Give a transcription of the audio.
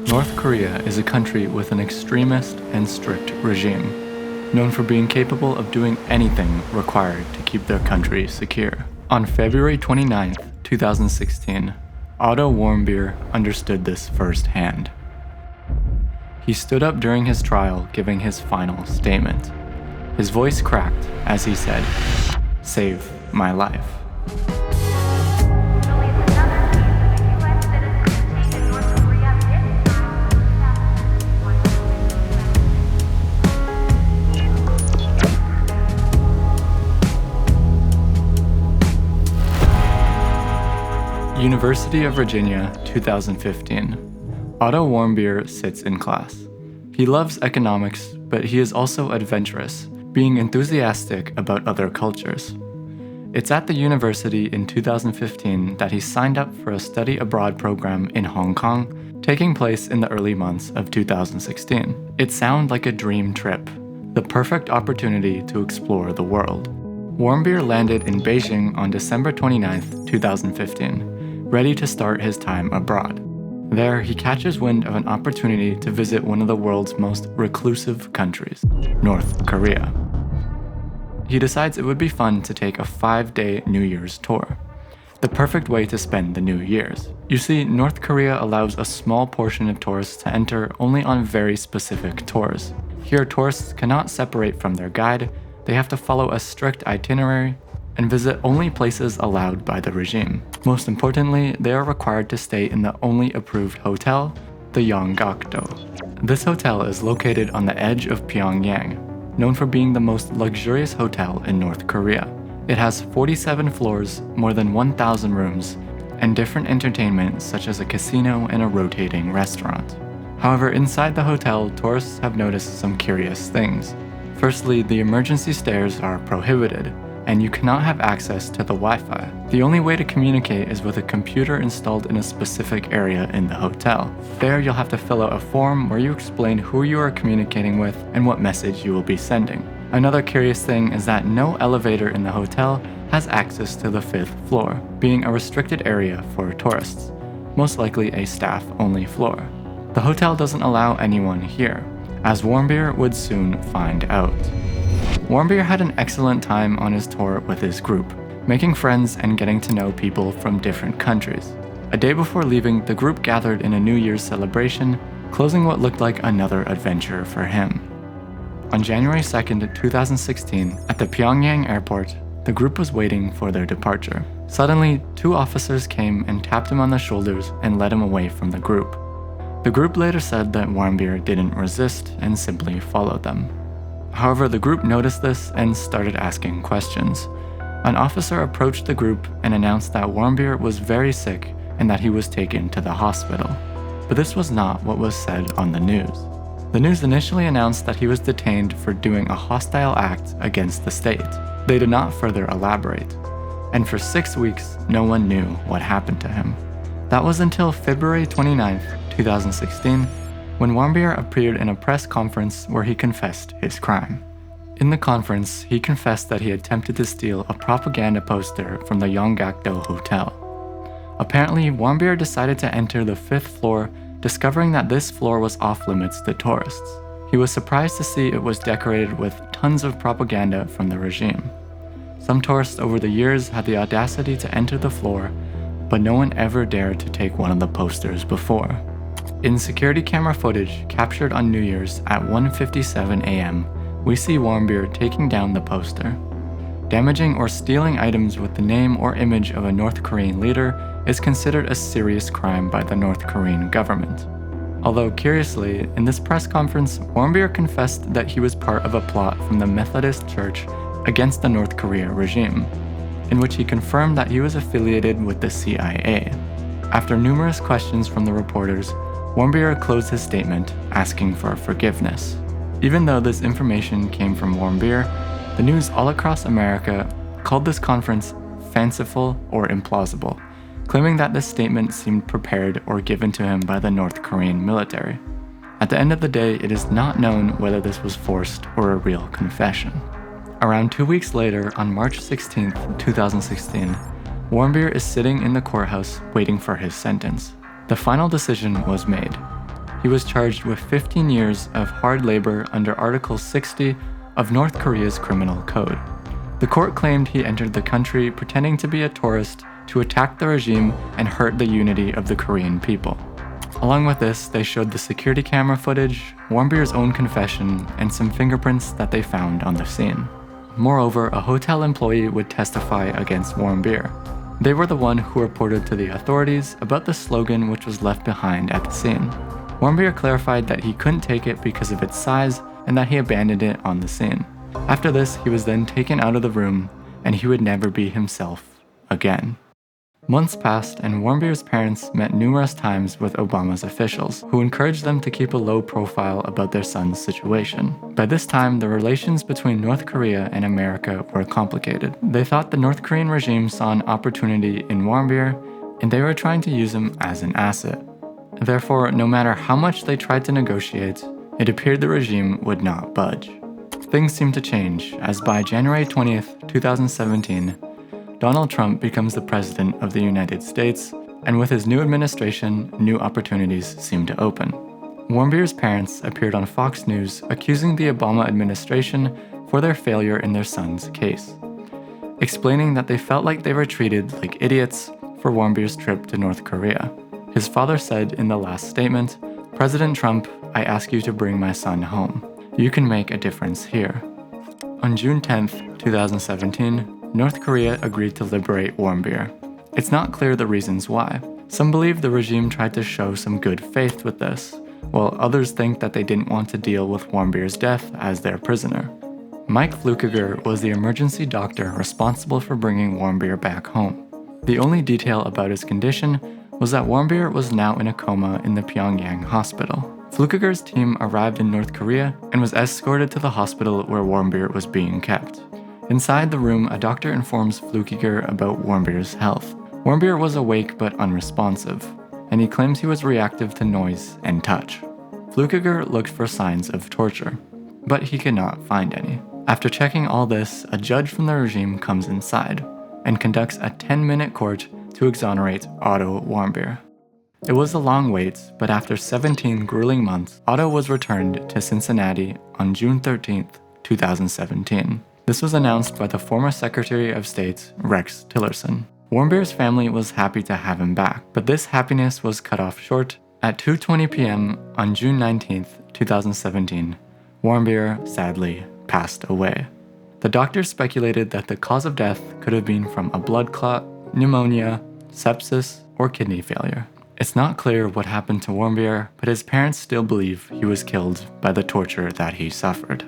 North Korea is a country with an extremist and strict regime, known for being capable of doing anything required to keep their country secure. On February 29, 2016, Otto Warmbier understood this firsthand. He stood up during his trial, giving his final statement. His voice cracked as he said, "Save my life." University of Virginia, 2015. Otto Warmbier sits in class. He loves economics, but he is also adventurous, being enthusiastic about other cultures. It's at the university in 2015 that he signed up for a study abroad program in Hong Kong, taking place in the early months of 2016. It sounded like a dream trip, the perfect opportunity to explore the world. Warmbier landed in Beijing on December 29, 2015, ready to start his time abroad. There, he catches wind of an opportunity to visit one of the world's most reclusive countries, North Korea. He decides it would be fun to take a 5-day New Year's tour, the perfect way to spend the New Year's. You see, North Korea allows a small portion of tourists to enter only on very specific tours. Here, tourists cannot separate from their guide, they have to follow a strict itinerary, and visit only places allowed by the regime. Most importantly, they are required to stay in the only approved hotel, the Yonggakdo. This hotel is located on the edge of Pyongyang, known for being the most luxurious hotel in North Korea. It has 47 floors, more than 1,000 rooms, and different entertainment such as a casino and a rotating restaurant. However, inside the hotel, tourists have noticed some curious things. Firstly, the emergency stairs are prohibited, and you cannot have access to the Wi-Fi. The only way to communicate is with a computer installed in a specific area in the hotel. There you'll have to fill out a form where you explain who you are communicating with and what message you will be sending. Another curious thing is that no elevator in the hotel has access to the 5th floor, being a restricted area for tourists, most likely a staff-only floor. The hotel doesn't allow anyone here, as Warmbier would soon find out. Warmbier had an excellent time on his tour with his group, making friends and getting to know people from different countries. A day before leaving, the group gathered in a New Year's celebration, closing what looked like another adventure for him. On January 2nd, 2016, at the Pyongyang airport, the group was waiting for their departure. Suddenly, 2 officers came and tapped him on the shoulders and led him away from the group. The group later said that Warmbier didn't resist and simply followed them. However, the group noticed this and started asking questions. An officer approached the group and announced that Warmbier was very sick and that he was taken to the hospital. But this was not what was said on the news. The news initially announced that he was detained for doing a hostile act against the state. They did not further elaborate. And for 6 weeks, no one knew what happened to him. That was until February 29, 2016, when Warmbier appeared in a press conference where he confessed his crime. In the conference, he confessed that he attempted to steal a propaganda poster from the Yonggakdo Hotel. Apparently, Warmbier decided to enter the 5th floor, discovering that this floor was off-limits to tourists. He was surprised to see it was decorated with tons of propaganda from the regime. Some tourists over the years had the audacity to enter the floor, but no one ever dared to take one of the posters before. In security camera footage captured on New Year's at 1:57 a.m., we see Warmbier taking down the poster. Damaging or stealing items with the name or image of a North Korean leader is considered a serious crime by the North Korean government. Although curiously, in this press conference, Warmbier confessed that he was part of a plot from the Methodist Church against the North Korea regime, in which he confirmed that he was affiliated with the CIA. After numerous questions from the reporters, Warmbier closed his statement, asking for forgiveness. Even though this information came from Warmbier, the news all across America called this conference fanciful or implausible, claiming that this statement seemed prepared or given to him by the North Korean military. At the end of the day, it is not known whether this was forced or a real confession. Around 2 weeks later, on March 16, 2016, Warmbier is sitting in the courthouse waiting for his sentence. The final decision was made. he was charged with 15 years of hard labor under Article 60 of North Korea's criminal code. The court claimed he entered the country pretending to be a tourist to attack the regime and hurt the unity of the Korean people. Along with this, they showed the security camera footage, Warmbier's own confession, and some fingerprints that they found on the scene. Moreover, a hotel employee would testify against Warmbier. They were the one who reported to the authorities about the slogan which was left behind at the scene. Warmbier clarified that he couldn't take it because of its size and that he abandoned it on the scene. After this, he was then taken out of the room, and he would never be himself again. Months passed, and Warmbier's parents met numerous times with Obama's officials, who encouraged them to keep a low profile about their son's situation. By this time, the relations between North Korea and America were complicated. They thought the North Korean regime saw an opportunity in Warmbier, and they were trying to use him as an asset. Therefore, no matter how much they tried to negotiate, it appeared the regime would not budge. Things seemed to change, as by January 20th, 2017, Donald Trump becomes the President of the United States, and with his new administration, new opportunities seem to open. Warmbier's parents appeared on Fox News accusing the Obama administration for their failure in their son's case, explaining that they felt like they were treated like idiots for Warmbier's trip to North Korea. His father said in the last statement, "President Trump, I ask you to bring my son home. You can make a difference here." On June 10th, 2017, North Korea agreed to liberate Warmbier. It's not clear the reasons why. Some believe the regime tried to show some good faith with this, while others think that they didn't want to deal with Warmbier's death as their prisoner. Mike Flukiger was the emergency doctor responsible for bringing Warmbier back home. The only detail about his condition was that Warmbier was now in a coma in the Pyongyang hospital. Flukiger's team arrived in North Korea and was escorted to the hospital where Warmbier was being kept. Inside the room, a doctor informs Flukiger about Warmbier's health. Warmbier was awake but unresponsive, and he claims he was reactive to noise and touch. Flukiger looked for signs of torture, but he could not find any. After checking all this, a judge from the regime comes inside and conducts a 10-minute court to exonerate Otto Warmbier. It was a long wait, but after 17 grueling months, Otto was returned to Cincinnati on June 13th, 2017. This was announced by the former Secretary of State, Rex Tillerson. Warmbier's family was happy to have him back, but this happiness was cut off short. At 2:20 p.m. on June 19th, 2017, Warmbier sadly passed away. The doctors speculated that the cause of death could have been from a blood clot, pneumonia, sepsis, or kidney failure. It's not clear what happened to Warmbier, but his parents still believe he was killed by the torture that he suffered.